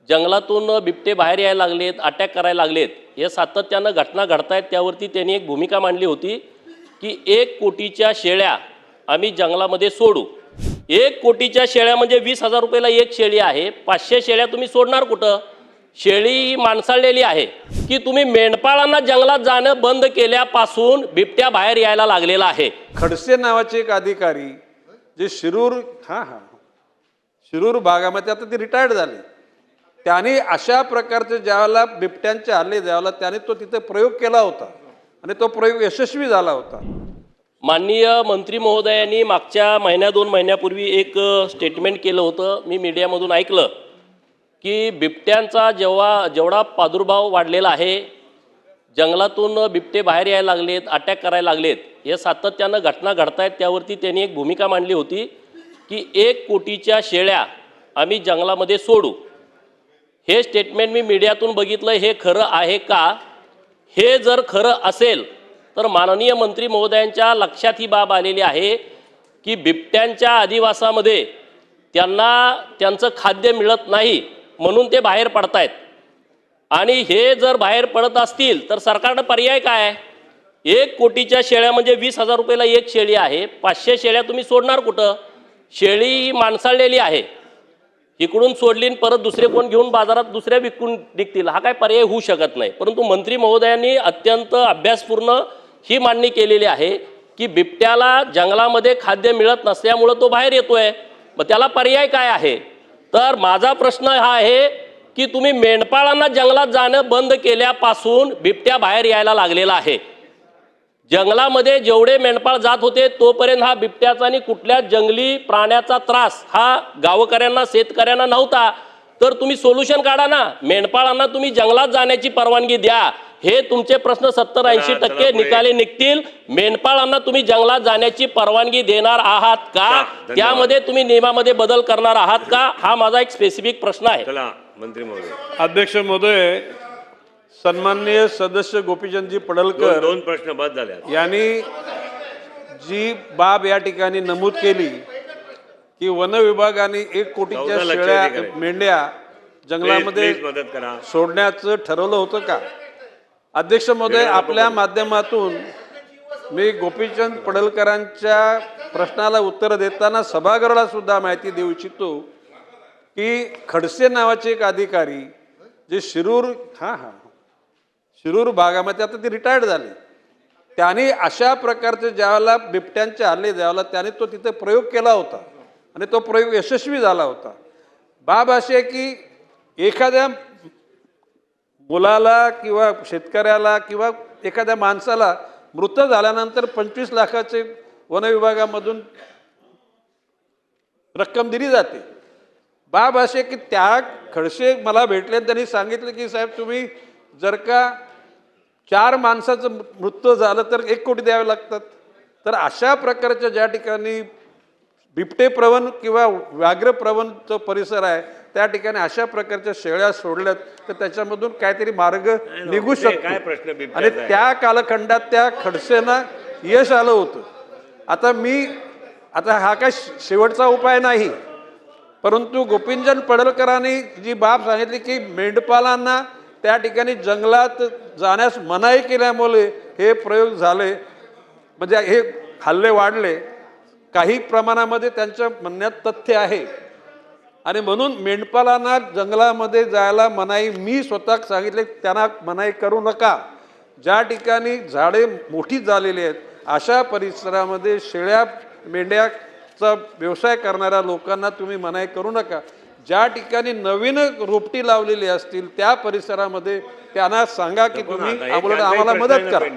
जंगलातून बिबटे बाहेर यायला लागलेत, अटॅक करायला लागलेत, हे सातत्यानं घटना घडतायत। त्यावरती त्यांनी एक भूमिका मांडली होती की 1 कोटीच्या शेळ्या आम्ही जंगलामध्ये सोडू। 1 कोटीच्या शेळ्या म्हणजे 20,000 रुपयाला एक शेळी आहे। 500 शेळ्या तुम्ही सोडणार कुठं? शेळी ही माणसाळलेली आहे की तुम्ही मेंढपाळांना जंगलात जाणं बंद केल्यापासून बिबट्या बाहेर यायला लागलेला आहे। खडसे नावाचे एक अधिकारी जे शिरूर भागामध्ये आता ते रिटायर्ड झाले, त्यांनी अशा प्रकारचे ज्यावेळेला बिबट्यांचे हल्ले ज्यावेळेला त्याने तो तिथे प्रयोग केला होता आणि तो प्रयोग यशस्वी झाला होता। माननीय मंत्री महोदयांनी मागच्या महिन्या 2 महिन्यापूर्वी एक स्टेटमेंट केलं होतं। मी मीडियामधून ऐकलं की बिबट्यांचा जेवढा प्रादुर्भाव वाढलेला आहे, जंगलातून बिबटे बाहेर यायला लागलेत, अटॅक करायला लागलेत, हे सातत्यानं घटना घडतायत। त्यावरती त्यांनी एक भूमिका मांडली होती की 1 कोटीच्या शेळ्या आम्ही जंगलामध्ये सोडू। हे स्टेटमेंट मी मीडियातून बघितलं, हे खरं आहे का? हे जर खरं असेल तर माननीय मंत्री महोदयांच्या लक्षात ही बाब आलेली आहे की बिबट्यांच्या अधिवासामध्ये त्यांचं खाद्य मिळत नाही म्हणून ते बाहेर पडतायत। आणि हे जर बाहेर पडत असतील तर सरकारनं पर्याय काय? 1 कोटीच्या शेळ्या म्हणजे 20,000 रुपयाला एक शेळी आहे। 500 शेळ्या तुम्ही सोडणार कुठं? शेळी ही माणसाळलेली आहे, इकडून सोडली परत दुसरे कोण घेऊन बाजारात दुसऱ्या विकून निघतील, हा काय पर्याय होऊ शकत नाही। परंतु मंत्री महोदयांनी अत्यंत अभ्यासपूर्ण ही मांडणी केलेली आहे की बिबट्याला जंगलामध्ये खाद्य मिळत नसल्यामुळे तो बाहेर येतोय, मग त्याला पर्याय काय आहे? तर माझा प्रश्न हा आहे की तुम्ही मेंढपाळांना जंगलात जाणं बंद केल्यापासून बिबट्या बाहेर यायला लागलेला आहे। जंगलामध्ये जेवढे मेंढपाळ जात होते तोपर्यंत हा बिबट्याचा आणि कुठल्या जंगली प्राण्याचा त्रास हा गावकऱ्यांना शेतकऱ्यांना नव्हता। तर तुम्ही सोल्युशन काढा ना, मेंढपाळांना तुम्ही जंगलात जाण्याची परवानगी द्या, हे तुमचे प्रश्न 70-80% निकाली निघतील। मेंढपाळांना तुम्ही जंगलात जाण्याची परवानगी देणार आहात का? त्यामध्ये तुम्ही नियमामध्ये बदल करणार आहात का? हा माझा एक स्पेसिफिक प्रश्न आहे। मंत्री महोदय, अध्यक्ष महोदय, सन्माननीय सदस्य गोपीचंदजी पडळकर दोन प्रश्न बाद झाले यांनी जी बाब या ठिकाणी नमूद केली की वन विभागाने 1 कोटीच्या शेळ्या मेंढ्या जंगलामध्ये मदत करा सोडण्याचं ठरवलं होतं का? अध्यक्ष महोदय, आपल्या माध्यमातून मी गोपीचंद पडळकरांच्या प्रश्नाला उत्तर देताना सभागृहाला सुद्धा माहिती देऊ इच्छितो की खडसे नावाचे एक अधिकारी जे शिरूर भागामध्ये आता ते रिटायर्ड झाले, त्यांनी अशा प्रकारचे ज्यावेळेला बिबट्यांचे हल्ले ज्यावेळेला त्याने तो तिथे प्रयोग केला होता आणि तो प्रयोग यशस्वी झाला होता। बाब अशी आहे की एखाद्या मुलाला किंवा शेतकऱ्याला किंवा एखाद्या माणसाला मृत झाल्यानंतर 25 लाखाचे वन विभागामधून रक्कम दिली जाते। बाब असे की त्या खडसे मला भेटले, त्यांनी सांगितलं की साहेब तुम्ही जर का 4 माणसाचं मृत्यू झालं तर 1 कोटी द्यावे लागतात। तर अशा प्रकारच्या ज्या ठिकाणी बिबटे प्रवण किंवा व्याघ्र प्रवण जो परिसर आहे त्या ठिकाणी अशा प्रकारच्या शेळ्या सोडल्यात तर त्याच्यामधून काहीतरी मार्ग निघू शकतो आणि त्या कालखंडात त्या खडसेंना यश आलं होतं। आता हा काय शेवटचा उपाय नाही, परंतु गोपीचंद पडळकरांनी जी बाब सांगितली की मेंढपाळांना त्या ठिकाणी जंगलात जाण्यास मनाई केल्यामुळे हे प्रयोग झाले, म्हणजे हे हल्ले वाढले, काही प्रमाणामध्ये त्यांच्या म्हणण्यात तथ्य आहे आणि म्हणून मेंढपाळांना जंगलामध्ये जायला मनाई मी स्वतः सांगितले, त्यांना मनाई करू नका। ज्या ठिकाणी झाडे मोठी झालेली आहेत अशा परिसरामध्ये शेळ्या मेंढ्याचा व्यवसाय करणाऱ्या लोकांना तुम्ही मनाई करू नका। ज्या ठिकाणी नवीन रोपटी लावलेली असतील त्या परिसरामध्ये त्यांना सांगा की तुम्ही आम्हाला मदत करा।